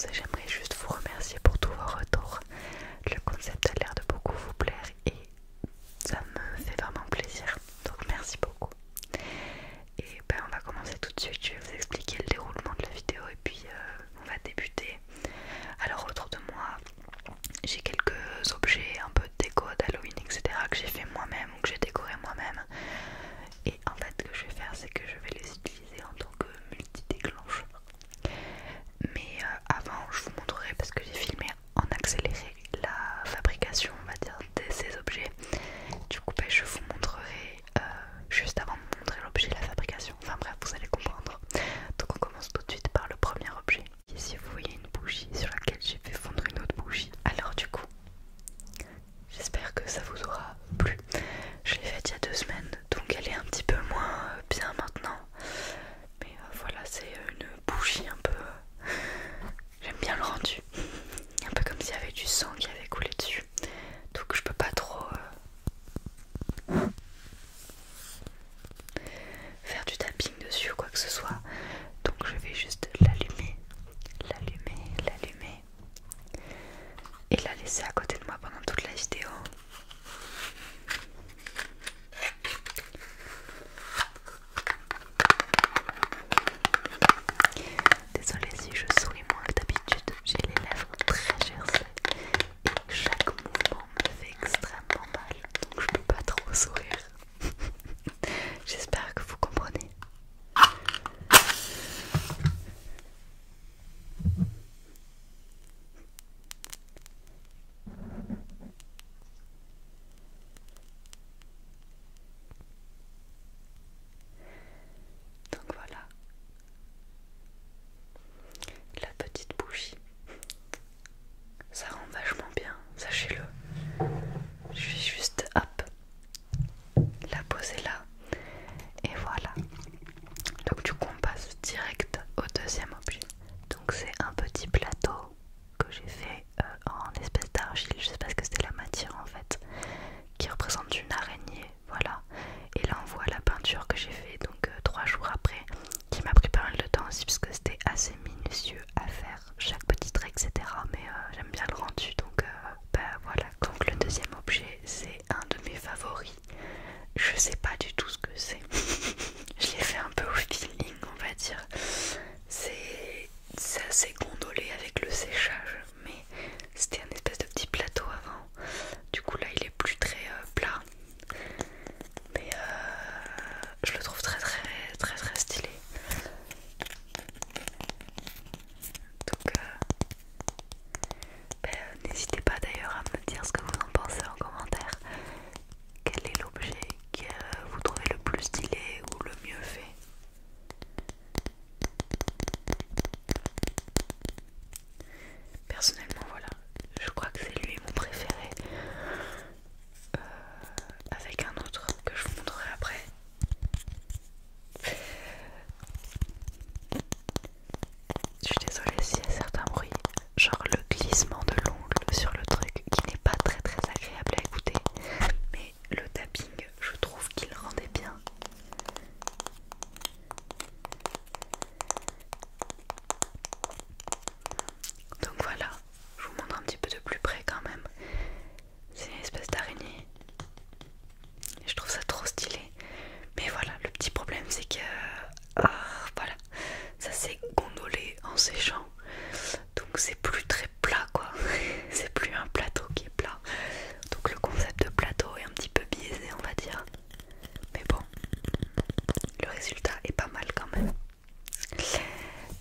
commencer, j'aimerais juste vous remercier pour tous vos retours. Le concept a l'air de beaucoup vous plaire et ça me fait vraiment plaisir, donc merci beaucoup. Et ben on va commencer tout de suite, je vais vous expliquer le déroulement de la vidéo et puis on va débuter. Alors autour de moi, j'ai quelques objets un peu de déco d'Halloween, etc. que j'ai fait moi-même ou que j'ai décoré moi-même. Et en fait ce que je vais faire, c'est que je vais les utiliser en tant que multi-déclencheur. Mais avant, je vous montrerai, parce que j'ai filmé en accéléré, la fabrication, on va dire, de ces objets. Du coup je vous montrerai juste avant de vous montrer l'objet, la fabrication. Enfin bref, vous allez comprendre. Donc on commence tout de suite par le premier objet. Ici vous voyez une bougie sur laquelle j'ai fait fondre une autre bougie. Alors du coup, j'espère que ça vous aura plu. Je l'ai faite il y a 2 semaines, donc elle est un petit peu moins bien maintenant. Mais voilà, c'est une bougie un peu... J'aime bien le rendu. Un peu comme s'il y avait du sang qui avait coulé dessus. Donc je peux pas trop faire du tapping dessus ou quoi que ce soit. Donc je vais juste l'allumer, l'allumer, l'allumer. Et la laisser à côté de moi pendant toute la vidéo. Désolée si je souris moins que d'habitude, j'ai les lèvres très gercées et chaque mouvement me fait extrêmement mal, donc je peux pas trop sourire. J'espère que vous comprenez. Donc voilà, la petite bougie, ça rend vachement bien, sachez-le. Je vais juste hop la poser là et voilà. Donc du coup on passe direct au deuxième objet. Donc c'est un petit plateau que j'ai fait en espèce d'argile, je sais pas ce que c'était la matière en fait, qui représente une araignée, voilà. Et là on voit la peinture que j'ai fait donc 3 jours après, qui m'a pris pas mal de temps aussi parce que c'était assez minutieux à faire, chaque petit trait etc. Mais j'aime bien le rendu, donc bah voilà. Donc le deuxième objet c'est un de mes favoris. Je sais pas du tout ce que c'est. Je l'ai fait un peu au feeling, on va dire. C'est assez gondolé avec le séchage, mais c'était un espèce de petit plateau avant. Du coup là il est plus très plat, mais je le trouve très stylé. Donc n'hésitez pas d'ailleurs à me dire ce que vous en pensez en commentaire. Quel est l'objet que vous trouvez le plus stylé ou le mieux fait? Personnellement voilà, je crois que c'est lui mon préféré, avec un autre que je vous montrerai après. Je suis désolée s'il y a certains bruits, genre le glissement de l'ongle sur le truc qui n'est pas très agréable à écouter, mais le tapping je trouve qu'il rendait bien. Donc voilà, je vous montre un petit peu de plus près quand même. C'est une espèce d'araignée et je trouve ça trop stylé. Mais voilà, le petit problème c'est que voilà, ça s'est gondolé en séchant, donc c'est plus très plat quoi. C'est plus un plateau qui est plat, donc le concept de plateau est un petit peu biaisé on va dire. Mais bon, le résultat est pas mal quand même.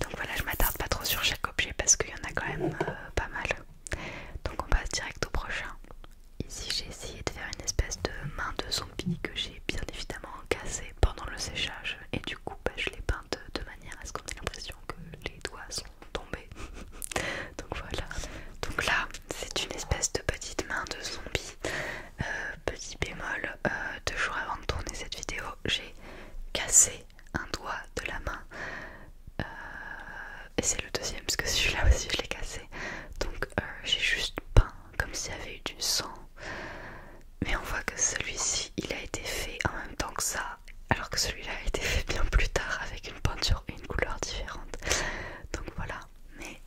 Donc voilà, je m'attarde pas trop sur chaque objet parce qu'il y en a quand même pas mal. Donc on passe direct au prochain. Ici j'ai essayé de faire une espèce de main de zombie que j'ai bien évidemment cassée pendant le séchage. Et du coup je l'ai peinte de manière à ce qu'on ait l'impression que les doigts sont tombés. Donc voilà. Donc là c'est une espèce de petite main de zombie. Petit bémol, 2 jours avant de tourner cette vidéo, j'ai cassé un doigt de la main. Et c'est le deuxième parce que celui-là aussi je l'ai cassé. Donc j'ai juste peint comme s'il y avait eu du sang. Mais on voit que celui-ci il a été fait en même temps que ça, alors que celui-là a été fait bien plus tard avec une peinture et une couleur différente. Donc voilà, mais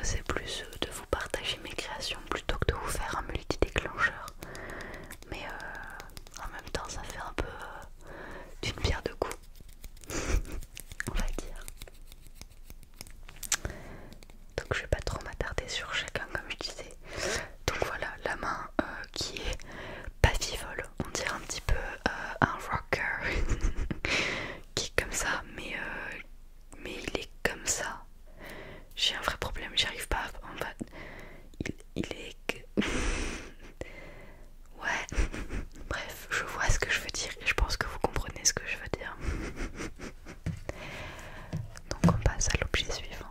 c'est plus de vous partager mes créations plutôt que de vous faire un multi-déclencheur. Mais en même temps ça fait un peu d'une pierre deux coups, on va dire. Donc je vais pas trop m'attarder sur chacun comme je disais. Donc voilà, la main qui est pas vivole, on dirait un petit peu un rocker qui est comme ça, mais il est comme ça. J'ai un vrai problème, j'y arrive pas. En fait, il est ouais, bref, je vois ce que je veux dire et je pense que vous comprenez ce que je veux dire. Donc on passe à l'objet suivant.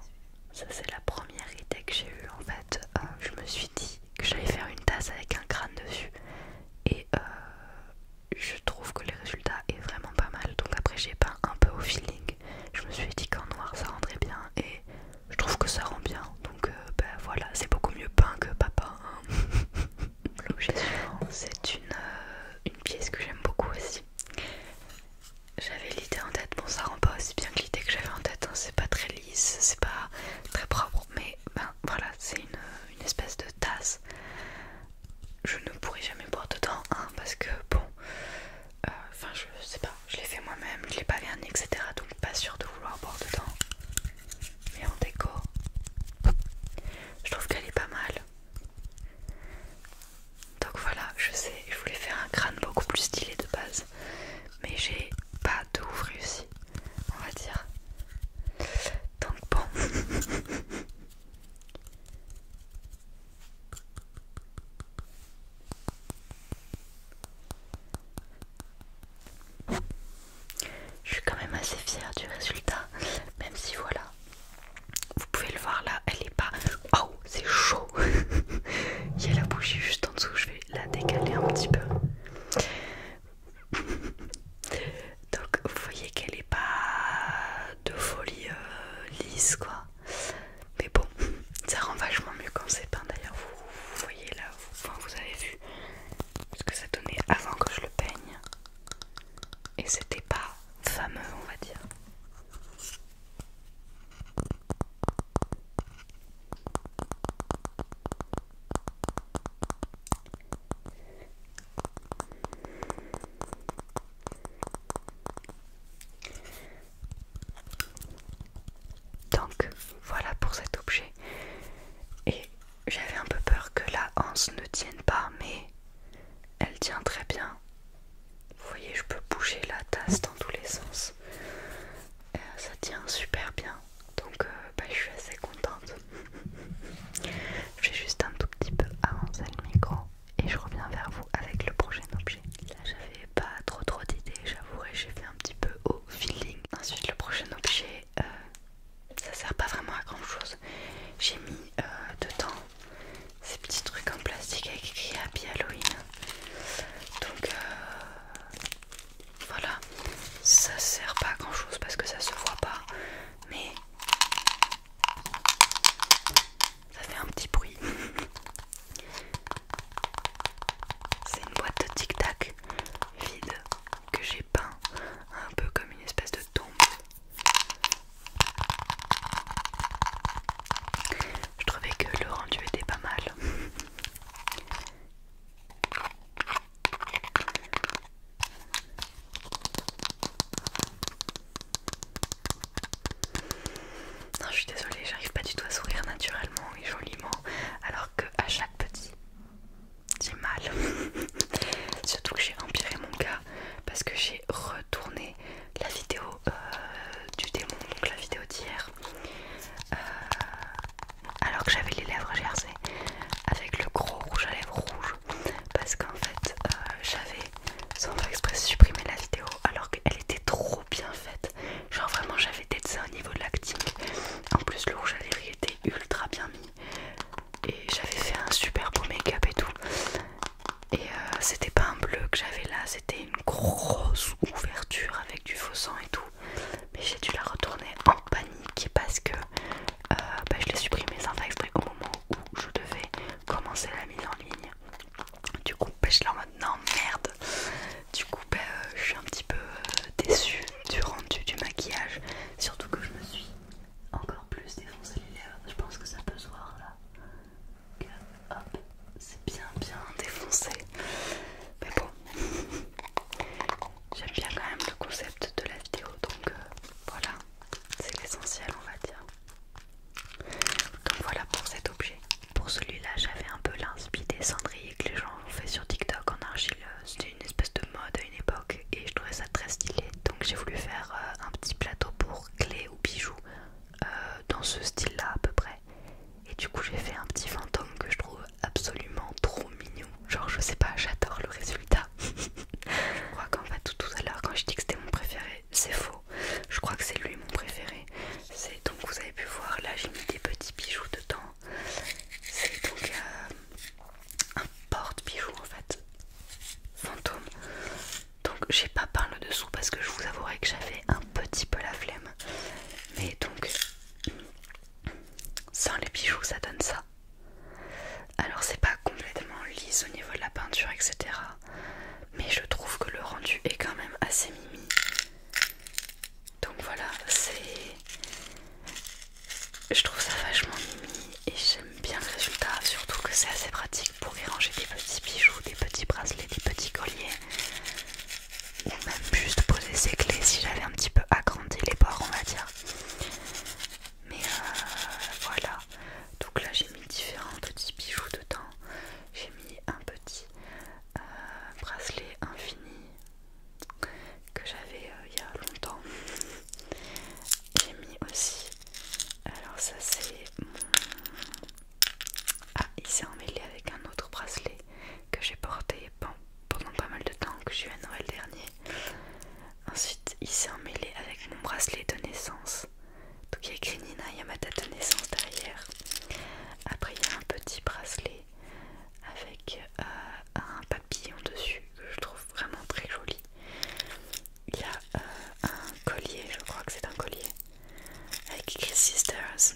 Ça c'est la première idée que j'ai eue en fait. Je me suis dit que j'allais faire une tasse avec un crâne dessus et je trouve que le résultat est vraiment pas mal. Donc après j'ai peint un peu au feeling. Je me suis dit qu'en noir ça rendrait bien et je trouve que ça rend bien. Donc ben voilà, c'est beaucoup mieux peint que pas peint, hein. L'objet suivant, c'est une pièce que j'aime beaucoup aussi. J'avais l'idée en tête, bon ça rend pas aussi bien que l'idée que j'avais en tête, hein. C'est pas très lisse, c'est pas très propre, mais ben voilà, c'est une espèce de tasse. Je ne pourrais jamais boire dedans, hein, parce que bon, enfin je sais pas, je l'ai fait moi-même, je l'ai pas verni, etc. Donc pas sûr de vouloir boire dedans. Mais en déco, je trouve qu'elle est pas mal. Donc voilà, je sais, je voulais faire un crâne beaucoup plus stylé de base, mais j'ai pas de ouf réussi, on va dire. Donc bon. Je suis quand même assez fière du résultat, même si voilà, vous pouvez le voir là, elle est pas... Oh, c'est chaud. Il y a la bougie juste en dessous, je vais la décaler un petit peu. Donc vous voyez qu'elle est pas de folie lisse quoi. Mais bon, ça rend vachement mieux quand c'est peint. D'ailleurs vous voyez là, vous avez vu ce que ça donnait avant que je le peigne. Et c'était pas fameux on va dire. Donc voilà pour cet objet. Et j'avais un peu peur que la anse ne tienne pas, mais elle tient très bien. Vous voyez, je peux bouger la tasse dans tous les sens. Ça tient super bien. Donc bah, je suis assez contente. Je vais juste un tout petit peu avancer le micro et je reviens vers vous avec le prochain objet. Là j'avais pas trop d'idées, j'avouerai, j'ai fait un petit peu au feeling. Ensuite le prochain objet, ça sert pas vraiment à grand chose. J'ai mis dedans ces petits trucs en plastique avec écrit Happy Halloween. Donc voilà, ça sert pas à grand chose parce que ça se voit pas, mais ça fait un petit bruit. C'est une boîte de Tic Tac vide que j'ai peint un peu comme une espèce de tombe. Je trouvais que le rendu était pas mal. dans ce style là à peu près. Et du coup j'ai fait un petit fantôme que je trouve absolument trop mignon. Genre je sais pas, j'adore le résultat. Je crois qu'en fait tout à l'heure quand je dis que c'était mon préféré, c'est faux. Je crois que c'est lui mon préféré. C'est donc vous avez pu voir là j'ai mis des petits bijoux dedans. C'est donc un porte-bijoux en fait. Fantôme. Donc j'ai pas peint le dessous parce que je vous avouerai que j'avais un petit peu la flemme. Mais donc sans les bijoux ça donne ça. Alors c'est pas complètement lisse au niveau de la peinture etc. Mais je trouve que le rendu est quand même assez mimi. Donc voilà, je trouve ça vachement mimi et j'aime bien le résultat. Surtout que c'est assez pratique pour y ranger des petits bijoux, des petits bracelets, des petits colliers. Ou même juste poser ses clés si j'avais un petit peu agrandi les bords on va dire. Mais voilà, donc là j'ai mis différents petits bijoux dedans. J'ai mis un petit bracelet infini que j'avais il y a longtemps. J'ai mis aussi, alors ça c'est mon... Ah, il s'est emmêlé avec un autre bracelet que j'ai porté pendant pas mal de temps, que j'ai eu à Noël dernier. Ensuite il s'est emmêlé avec mon bracelet de naissance. Donc il y a écrit Nina, il y a ma date de naissance derrière. Après il y a un petit bracelet avec un papillon dessus que je trouve vraiment très joli. Il y a un collier, je crois que c'est un collier avec écrit Sisters.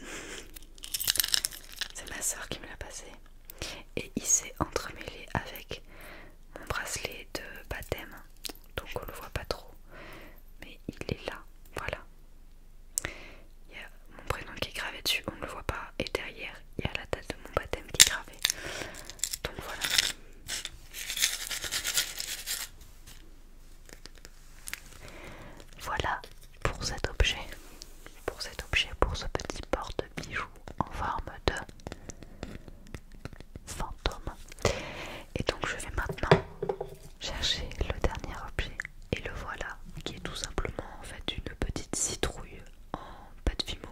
C'est ma soeur qui me l'a passé. Et il s'est entremêlé avec mon bracelet de baptême. Donc on le voit pas trop. Mais il est là, voilà. Il y a mon prénom qui est gravé dessus, on ne le voit pas. Et derrière, il y a la date de mon baptême qui est gravée. Donc voilà. Voilà pour cet objet. Pour ce petit porte-bijoux en forme de fantôme. Et donc je vais maintenant chercher le dernier objet. Et le voilà, qui est tout simplement en fait une petite citrouille en pâte Fimo,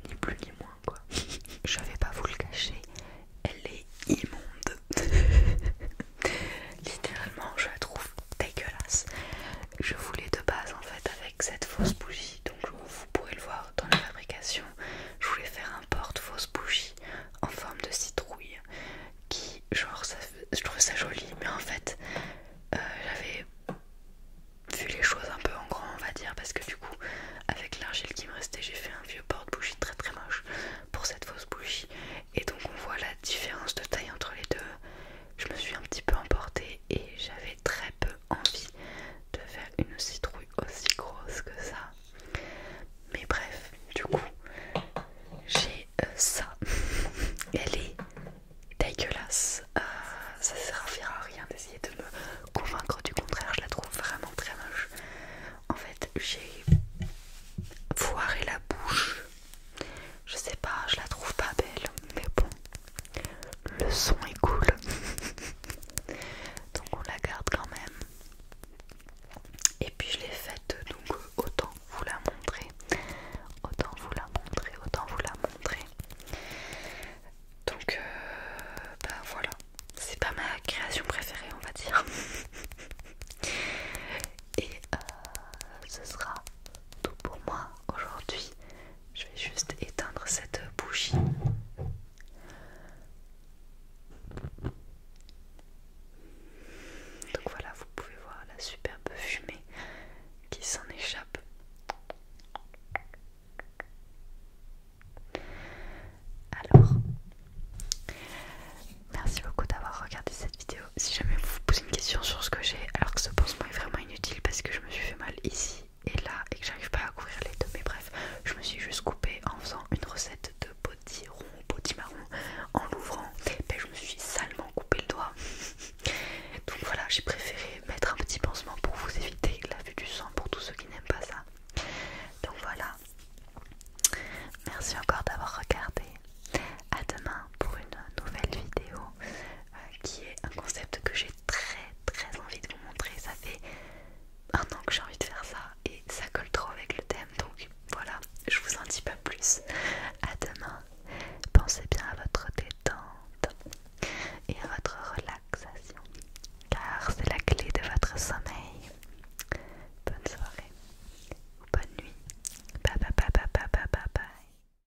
ni plus ni moins quoi. Je vais pas vous le cacher, elle est immonde. Littéralement, je la trouve dégueulasse. Je voulais de base en fait avec cette fausse bougie, donc vous pourrez le voir dans la fabrication, je voulais faire un porte fausse bougie en forme de citrouille qui genre je trouvais ça joli, mais en fait j'avais vu les choses un peu en grand on va dire, parce que du coup avec l'argile qui me restait j'ai fait un vieux porte-bougie très très moche pour cette fausse bougie. Et donc on voit la différence de taille entre les deux. Je me suis un petit peu emportée et j'avais très peu envie de faire une citrouille aussi grosse que ça. Mais bref, du coup j'ai ça. Elle est dégueulasse. Ça servira à rien d'essayer de me convaincre du contraire, je la trouve vraiment très moche. En fait j'ai foiré la bouche. Je sais pas, je la trouve pas belle, mais bon, le son est cool. Donc on la garde quand même. Et puis je l'ai faite, donc autant vous la montrer. Donc bah voilà, c'est pas ma création préférée on va dire. Et ce sera tout pour moi aujourd'hui. Je vais juste éteindre cette bougie. Donc voilà, vous pouvez voir la superbe fumée qui s'en échappe. Alors, merci beaucoup d'avoir regardé cette vidéo. Si jamais vous vous posez une question sur ce que j'ai, alors que ce pansement est vraiment inutile parce que je me suis fait mal ici et là et que j'arrive pas à couvrir les deux, mais bref, je me suis juste coupée en faisant une recette de potiron, potimarron en l'ouvrant. Ben, je me suis salement coupé le doigt. Donc voilà, j'ai préféré mettre un petit pansement pour vous éviter la vue du sang pour tous ceux qui n'aiment pas ça. Donc voilà, merci encore